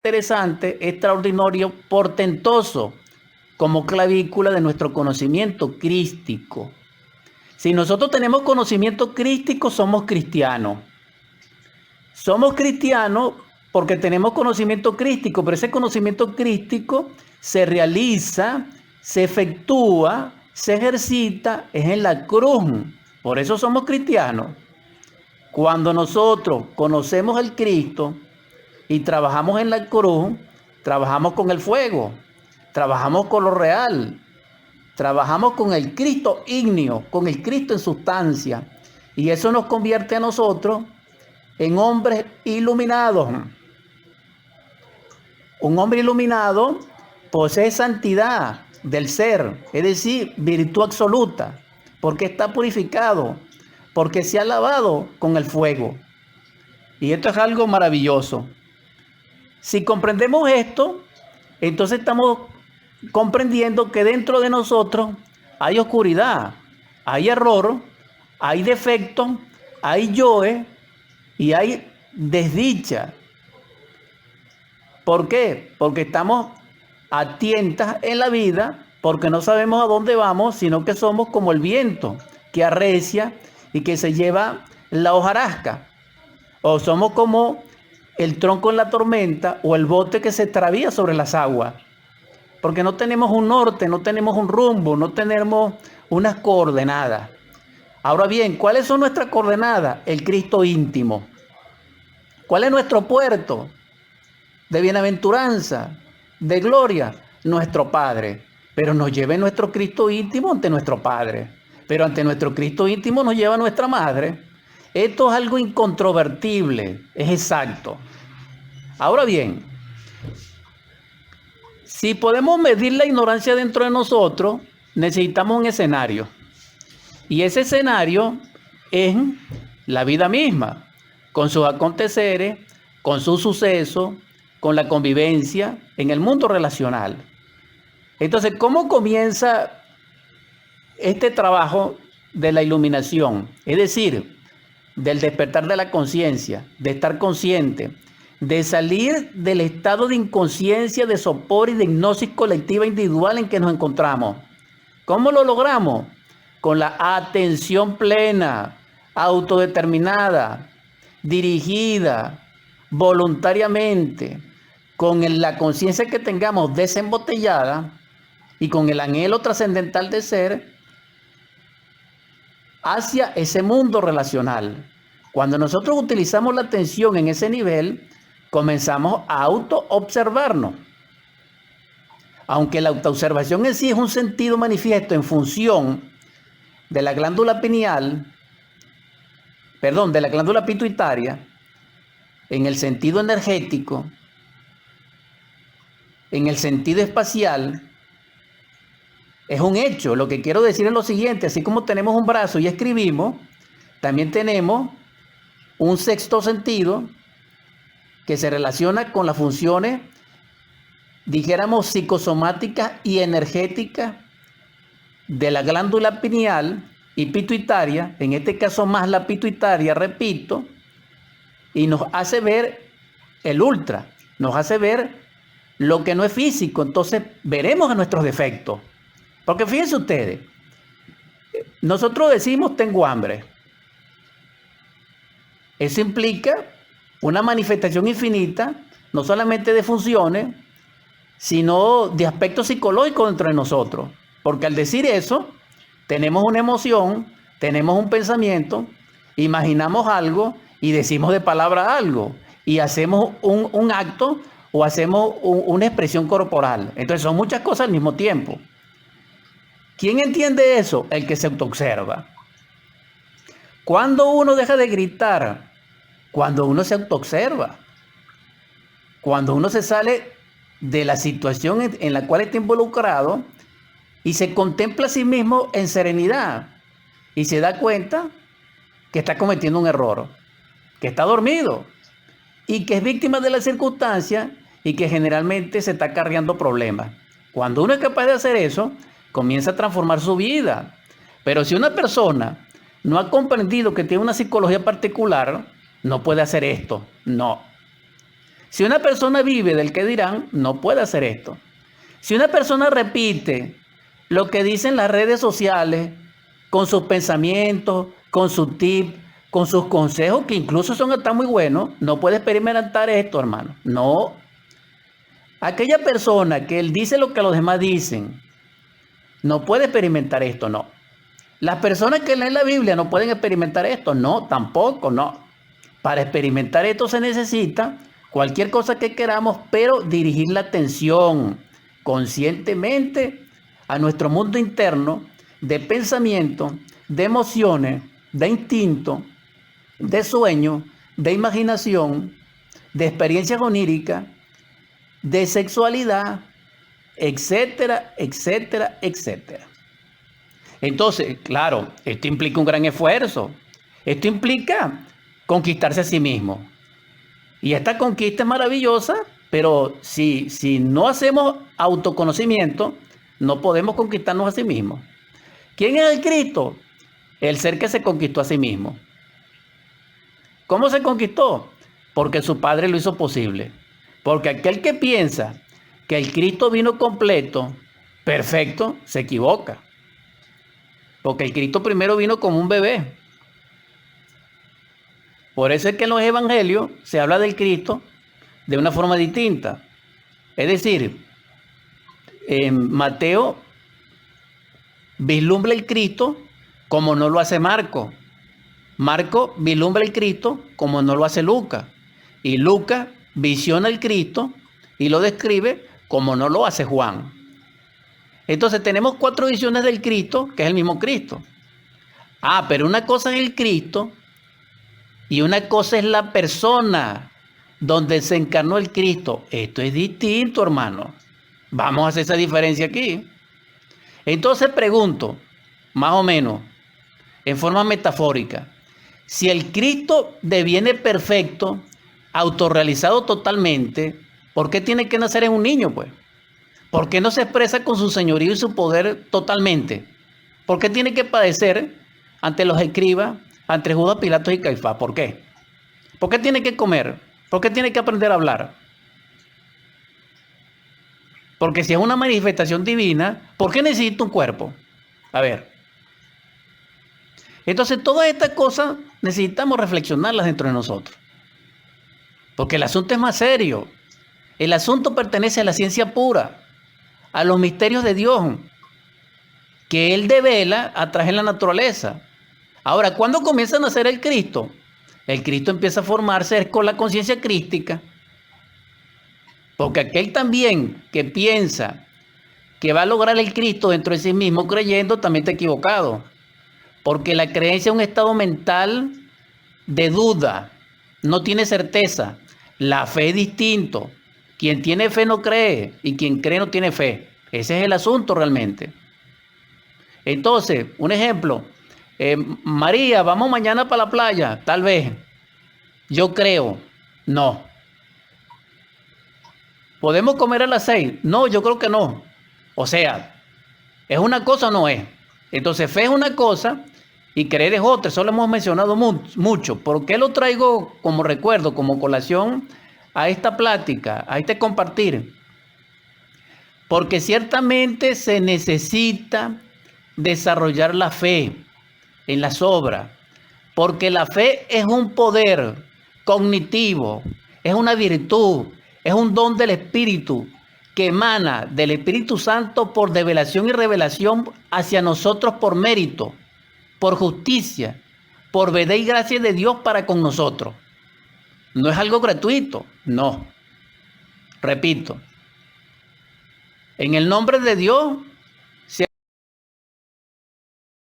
interesante, extraordinario, portentoso, como clavícula de nuestro conocimiento crístico. Si nosotros tenemos conocimiento crístico, somos cristianos. Somos cristianos porque tenemos conocimiento crístico, pero ese conocimiento crístico se realiza, se efectúa, se ejercita, es en la cruz. Por eso somos cristianos. Cuando nosotros conocemos al Cristo y trabajamos en la cruz, trabajamos con el fuego, trabajamos con lo real, trabajamos con el Cristo ígneo, con el Cristo en sustancia. Y eso nos convierte a nosotros en hombres iluminados. Un hombre iluminado posee santidad del ser, es decir, virtud absoluta, porque está purificado, porque se ha lavado con el fuego. Y esto es algo maravilloso. Si comprendemos esto, entonces estamos comprendiendo que dentro de nosotros hay oscuridad, hay error, hay defecto, hay yoes y hay desdicha. ¿Por qué? Porque estamos a tientas en la vida, porque no sabemos a dónde vamos, sino que somos como el viento que arrecia y que se lleva la hojarasca. O somos como el tronco en la tormenta o el bote que se extravía sobre las aguas. Porque no tenemos un norte, no tenemos un rumbo, no tenemos unas coordenadas. Ahora bien, ¿cuáles son nuestras coordenadas? El Cristo íntimo. ¿Cuál es nuestro puerto de bienaventuranza, de gloria? Nuestro Padre. Pero nos lleva nuestro Cristo íntimo ante nuestro Padre. Pero ante nuestro Cristo íntimo nos lleva nuestra Madre. Esto es algo incontrovertible, es exacto. Ahora bien, si podemos medir la ignorancia dentro de nosotros, necesitamos un escenario. Y ese escenario es la vida misma, con sus aconteceres, con sus sucesos, con la convivencia en el mundo relacional. Entonces, ¿cómo comienza este trabajo de la iluminación? Es decir, del despertar de la conciencia, de estar consciente, de salir del estado de inconsciencia, de sopor y de hipnosis colectiva individual en que nos encontramos. ¿Cómo lo logramos? Con la atención plena, autodeterminada, dirigida, voluntariamente, con la conciencia que tengamos desembotellada y con el anhelo trascendental de ser hacia ese mundo relacional. Cuando nosotros utilizamos la atención en ese nivel, comenzamos a autoobservarnos. Aunque la autoobservación en sí es un sentido manifiesto en función de la glándula pineal, de la glándula pituitaria, en el sentido energético, en el sentido espacial, es un hecho. Lo que quiero decir es lo siguiente: así como tenemos un brazo y escribimos, también tenemos un sexto sentido que se relaciona con las funciones, dijéramos, psicosomáticas y energéticas de la glándula pineal y pituitaria, en este caso más la pituitaria, repito, y nos hace ver el ultra, nos hace ver lo que no es físico. Entonces veremos a nuestros defectos. Porque fíjense ustedes, nosotros decimos tengo hambre. Eso implica una manifestación infinita, no solamente de funciones, sino de aspectos psicológicos dentro de nosotros. Porque al decir eso, tenemos una emoción, tenemos un pensamiento, imaginamos algo y decimos de palabra algo. Y hacemos un acto o hacemos una expresión corporal. Entonces son muchas cosas al mismo tiempo. ¿Quién entiende eso? El que se autoobserva. ¿Cuándo uno deja de gritar? Cuando uno se autoobserva. Cuando uno se sale de la situación en la cual está involucrado y se contempla a sí mismo en serenidad y se da cuenta que está cometiendo un error, que está dormido y que es víctima de la circunstancia y que generalmente se está acarreando problemas. Cuando uno es capaz de hacer eso, comienza a transformar su vida. Pero si una persona no ha comprendido que tiene una psicología particular, no puede hacer esto. No. Si una persona vive del que dirán, no puede hacer esto. Si una persona repite lo que dicen las redes sociales, con sus pensamientos, con sus tips, con sus consejos, que incluso son hasta muy buenos, no puede experimentar esto, hermano. No. Aquella persona que él dice lo que los demás dicen, no puede experimentar esto, no. Las personas que leen la Biblia no pueden experimentar esto, no, tampoco, no. Para experimentar esto se necesita cualquier cosa que queramos, pero dirigir la atención conscientemente a nuestro mundo interno de pensamiento, de emociones, de instinto, de sueño, de imaginación, de experiencias oníricas, de sexualidad, etcétera, etcétera, etcétera. Entonces, claro, esto implica un gran esfuerzo. Esto implica conquistarse a sí mismo. Y esta conquista es maravillosa, pero si no hacemos autoconocimiento, no podemos conquistarnos a sí mismos. ¿Quién es el Cristo? El ser que se conquistó a sí mismo. ¿Cómo se conquistó? Porque su Padre lo hizo posible. Porque aquel que piensa que el Cristo vino completo, perfecto, se equivoca. Porque el Cristo primero vino como un bebé. Por eso es que en los evangelios se habla del Cristo de una forma distinta. Es decir, en Mateo vislumbra el Cristo como no lo hace Marco. Marco vislumbra el Cristo como no lo hace Lucas. Y Lucas visiona el Cristo y lo describe como no lo hace Juan. Entonces tenemos 4 visiones del Cristo, que es el mismo Cristo. Pero una cosa es el Cristo y una cosa es la persona donde se encarnó el Cristo. Esto es distinto, hermano. Vamos a hacer esa diferencia aquí. Entonces pregunto, más o menos, en forma metafórica, si el Cristo deviene perfecto, autorrealizado totalmente, ¿por qué tiene que nacer en un niño, pues? ¿Por qué no se expresa con su señorío y su poder totalmente? ¿Por qué tiene que padecer ante los escribas, ante Judas, Pilatos y Caifás? ¿Por qué? ¿Por qué tiene que comer? ¿Por qué tiene que aprender a hablar? Porque si es una manifestación divina, ¿por qué necesita un cuerpo? A ver. Entonces, todas estas cosas necesitamos reflexionarlas dentro de nosotros. Porque el asunto es más serio. El asunto pertenece a la ciencia pura, a los misterios de Dios, que Él devela a través de la naturaleza. Ahora, ¿cuándo comienza a nacer el Cristo? El Cristo empieza a formarse con la conciencia crística. Porque aquel también que piensa que va a lograr el Cristo dentro de sí mismo creyendo, también está equivocado. Porque la creencia es un estado mental de duda, no tiene certeza. La fe es distinto. Quien tiene fe no cree y quien cree no tiene fe. Ese es el asunto realmente. Entonces, un ejemplo. María, vamos mañana para la playa. Tal vez. Yo creo. No. ¿Podemos comer a las 6? No, yo creo que no. O sea, ¿es una cosa o no es? Entonces, fe es una cosa y creer es otra. Eso lo hemos mencionado mucho. ¿Por qué lo traigo como recuerdo, como colación a esta plática, a este compartir? Porque ciertamente se necesita desarrollar la fe en las obras, porque la fe es un poder cognitivo, es una virtud, es un don del Espíritu que emana del Espíritu Santo por develación y revelación hacia nosotros por mérito, por justicia, por verdad y gracia de Dios para con nosotros. No es algo gratuito, no. Repito, en el nombre de Dios